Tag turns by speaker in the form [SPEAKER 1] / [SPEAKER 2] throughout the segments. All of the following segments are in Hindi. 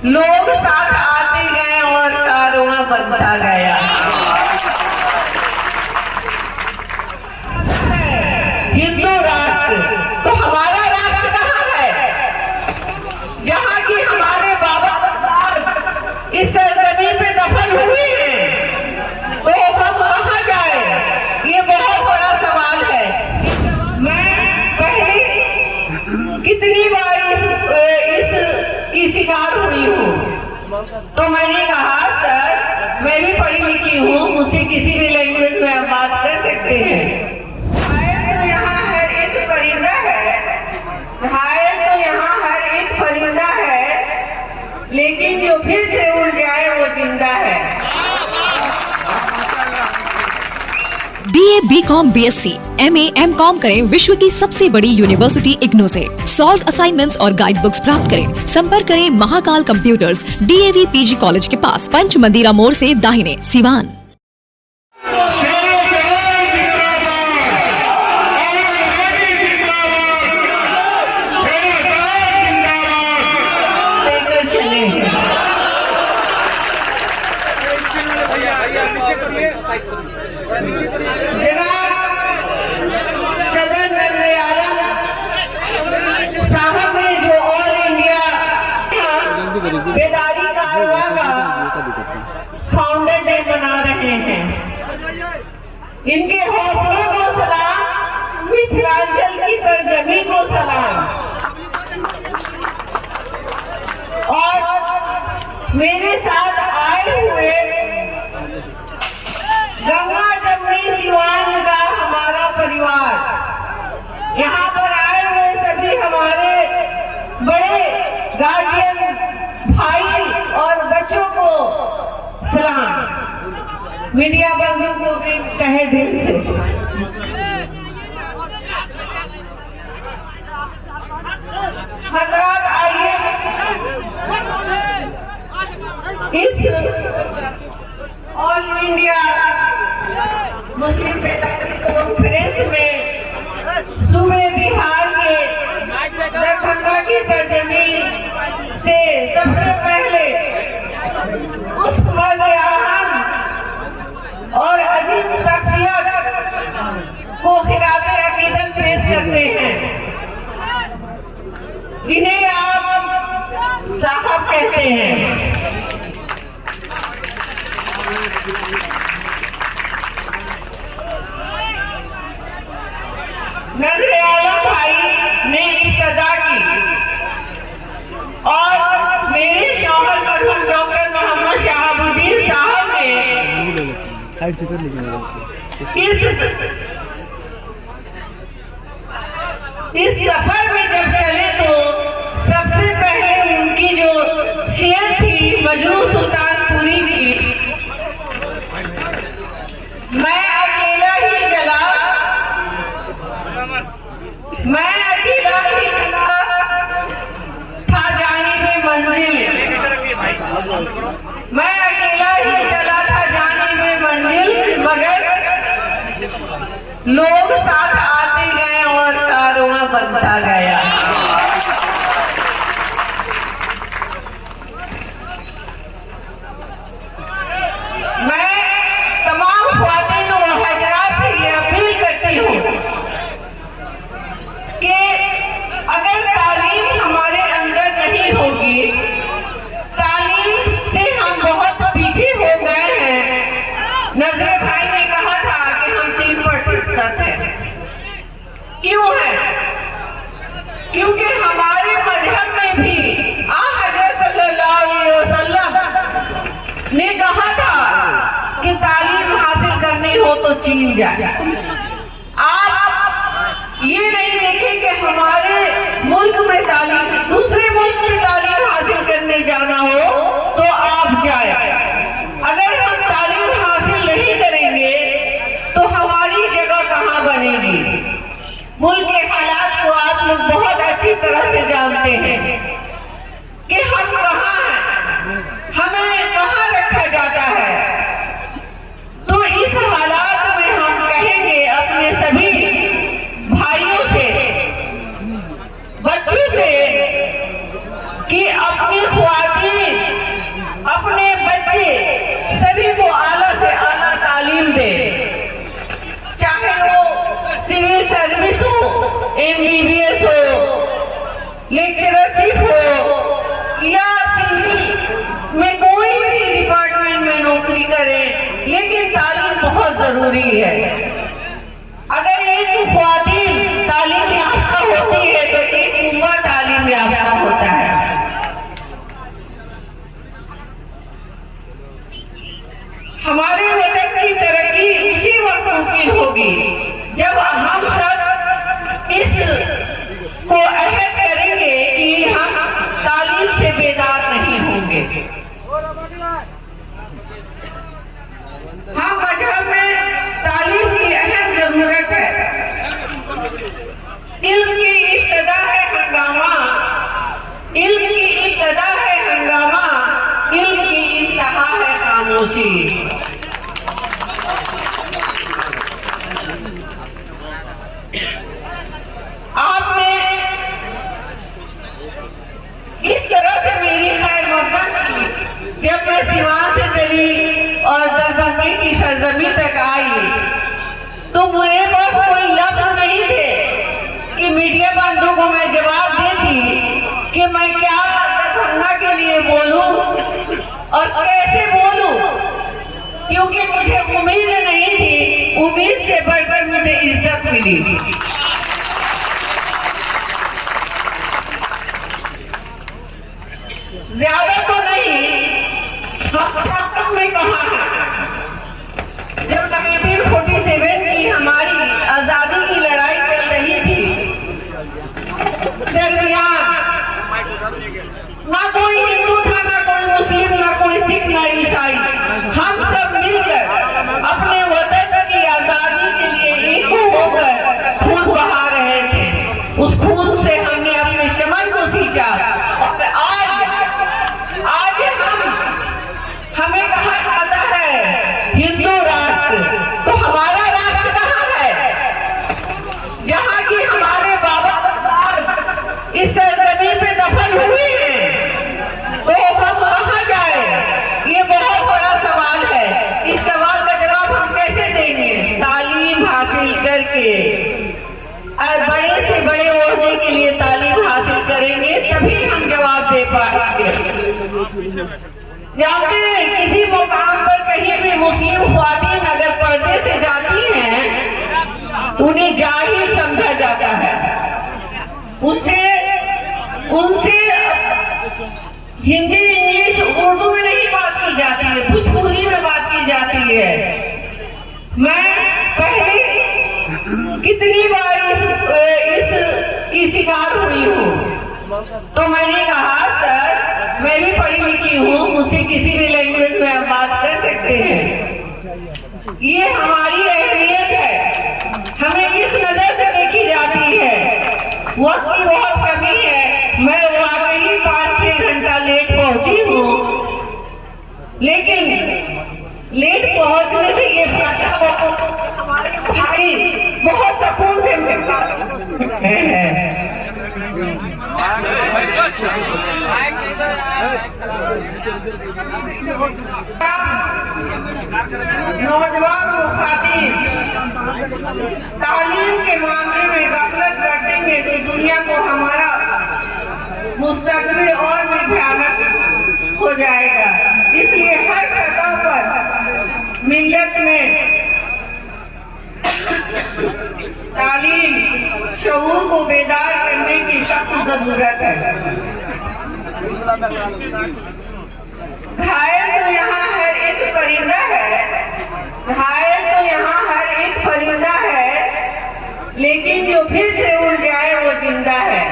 [SPEAKER 1] लोग साथ आते गए और कारवां बनता गया। हिंदू राष्ट्र तो हमारा राष्ट्र कहाँ है, जहाँ की हमारे बाबा इस सरजमीन पे दफन हुए हैं, तो हम कहाँ जाए? ये बहुत बड़ा सवाल है। मैं पहले कितनी बार इसकी शिकार हुई हूँ, तो मैंने कहा सर मैं भी पढ़ी लिखी हूँ, मुझसे किसी भी लैंग्वेज में आप बात कर सकते हैं। तो यहाँ हर एक परिंदा है, घायल तो यहाँ हर एक परिंदा है, लेकिन जो फिर से उड़ जाए वो जिंदा है।
[SPEAKER 2] BA, BCom, BSc, MA, MCom करें विश्व की सबसे बड़ी यूनिवर्सिटी इग्नू से। सॉल्व असाइनमेंट्स और गाइड बुक्स प्राप्त करें। संपर्क करें Mahakal computers, DAV PG college के पास, पंच मंदिरा मोड़ से दाहिने, सिवान।
[SPEAKER 1] बेदारी कारवां का फाउंडर डे मना रहे हैं। इनके हौसलों को सलाम, मिथिलांचल की सरजमी को सलाम। और मेरे साथ आए हुए गंगा जमुनी सिवान का हमारा परिवार, यहाँ पर आए हुए सभी हमारे बड़े गार्जियन भाई और बच्चों को सलाम। मीडिया बंधु को भी कहे दिल से। हजरात आइए इस ऑल इंडिया मुस्लिम पेदारिक कॉन्फ्रेंस में सूबे बिहार के दरभंगा की सरजमीन से सबसे पहले उस मर्द-ए-आज़म और अजीम शख्सियत को खिराते अकीदत पेश करते हैं, जिन्हें आप साहब कहते हैं। नजर आलम भाई ने इब्तिदा की और मेरे शौहर मरहूम डॉक्टर मोहम्मद शहाबुद्दीन साहब ने
[SPEAKER 3] साइड से कर
[SPEAKER 1] इस सफर में जब चले तो सबसे पहले उनकी जो शेर थी मजनू सुल्तानपुरी की, मैं अकेला ही चला, मैं अकेला ही चला था जाने में मंजिल, मैं अकेला ही चला था जाने में मंजिल, मगर लोग साथ आते गए और कारवां बनता गया। मैं तमाम ख्वातीन और हजरात से ये अपील करती हूँ कि अगर तालीम हमारे अंदर नहीं होगी, तालीम से हम बहुत पीछे हो गए हैं। नजर भाई ने कहा था कि हम 3% हैं। क्यों है? क्योंकि हमारे मजहब में भी हज़रत सल्लल्लाहु अलैहि वसल्लम ने कहा था कि तालीम हासिल करनी हो तो चीन जाए। आप ये नहीं देखें कि हमारे मुल्क में तालीम, दूसरे मुल्क में तालीम हासिल करने जाना हो तो आप जाए। अगर हम तालीम हासिल नहीं करेंगे तो हमारी जगह कहाँ बनेगी? मुल्क के हालात को आप लोग बहुत अच्छी तरह से जानते हैं कि हम कहाँ हैं, हमें कहाँ रखा जाता है। तो इस हालात में हम कहेंगे अपने सभी भाइयों से, बच्चों से कि अपनी ख्वातीन जरूरी है। अगर एक ख्वातीन तालीम याफ्ता होती है तो एक उम्मा तालीम याफ्ता होता है। हमारे वतन की तरक्की उसी वक्त मुमकिन होगी जब हम सब इस को अहद करेंगे कि हम तालीम से बेदार नहीं होंगे। हम मजहब में तालीम की अहम जरूरत है। इल्म की इब्तिदा है हंगामा, इल्म की इब्तिदा है हंगामा, इल्म की इंतहा है खामोशी। आपने इस तरह से मेरी खैर मकदम की जब मैं सिवान से चली और दरबंदी की सरजमी तक आई तो मेरे पास कोई लफ्ज नहीं थे कि मीडिया बंधुओं को मैं जवाब देती कि मैं क्या दरभंगा के लिए बोलूं और कैसे बोलूं, क्योंकि मुझे उम्मीद नहीं थी। उम्मीद से बढ़कर मुझे इज्जत मिली। ज्यादा तो नहीं, में कहा है जब 1947 की हमारी आजादी की लड़ाई चल रही थी, दरमियान ना कोई हिंदू था, ना कोई मुस्लिम, ना कोई सिख, ना ईसाई, हम सब मिलकर अपने वतन की आजादी के लिए एक होकर खून बहा रहे थे। उस खून से हमने अपने चमन को सींचा। हमें कहा जाता है हिंदू राष्ट्र, तो हमारा राष्ट्र कहाँ है? जहाँ की हमारे बाबा इस सरजमी पे दफन हुए हैं, तो हम कहाँ जाए? ये बहुत बड़ा सवाल है। इस सवाल का जवाब हम कैसे देंगे? तालीम हासिल करके, और बड़े से बड़े ओहदे के लिए तालीम हासिल करेंगे तभी हम जवाब दे पाएंगे। जानते हैं किसी मुकाम पर कहीं भी मुस्लिम ख्वातीन अगर पर्दे से जाती हैं तो उन्हें जाहिल समझा जाता है। उनसे हिंदी, इंग्लिश, उर्दू में नहीं बात की जाती है, भोजपुरी में बात की जाती है। मैं पहले कितनी बार इसकी शिकार हुई हूँ, तो मैंने कहा सर मैं भी पढ़ी लिखी हूँ, मुझसे किसी भी लैंग्वेज में आप बात कर सकते हैं। ये हमारी अहमियत है, हमें इस नजर से देखी जाती है। वक्त की बहुत कमी है, मैं वाकई 5-6 घंटा लेट पहुंची हूँ, लेकिन लेट पहुंचने से ये हमारे भाई बहुत सुकून से नौजवान मुखातिब तालीम के मामले में गफलत बरतेंगे तो दुनिया को हमारा मुस्तकबिल और भी भयानक हो जाएगा। इसलिए हर सतह पर मिल्लत में तालीम शऊर को बेदार करने की सख्त जरूरत है। घायल तो यहाँ हर एक परिंदा है, घायल तो यहाँ हर एक परिंदा है, लेकिन जो फिर से उड़ जाए वो जिंदा है।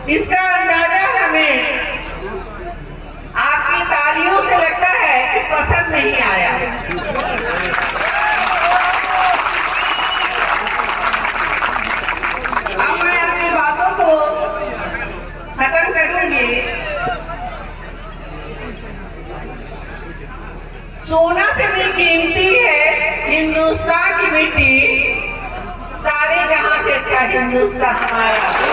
[SPEAKER 1] इसका अंदाजा हमें आपकी तालियों से लगता है कि पसंद नहीं आया। अब मैं अपनी बातों को खत्म करूंगी। सोना से भी कीमती है हिंदुस्तान की मिट्टी, सारे जहां से अच्छा हिंदुस्तान हमारा।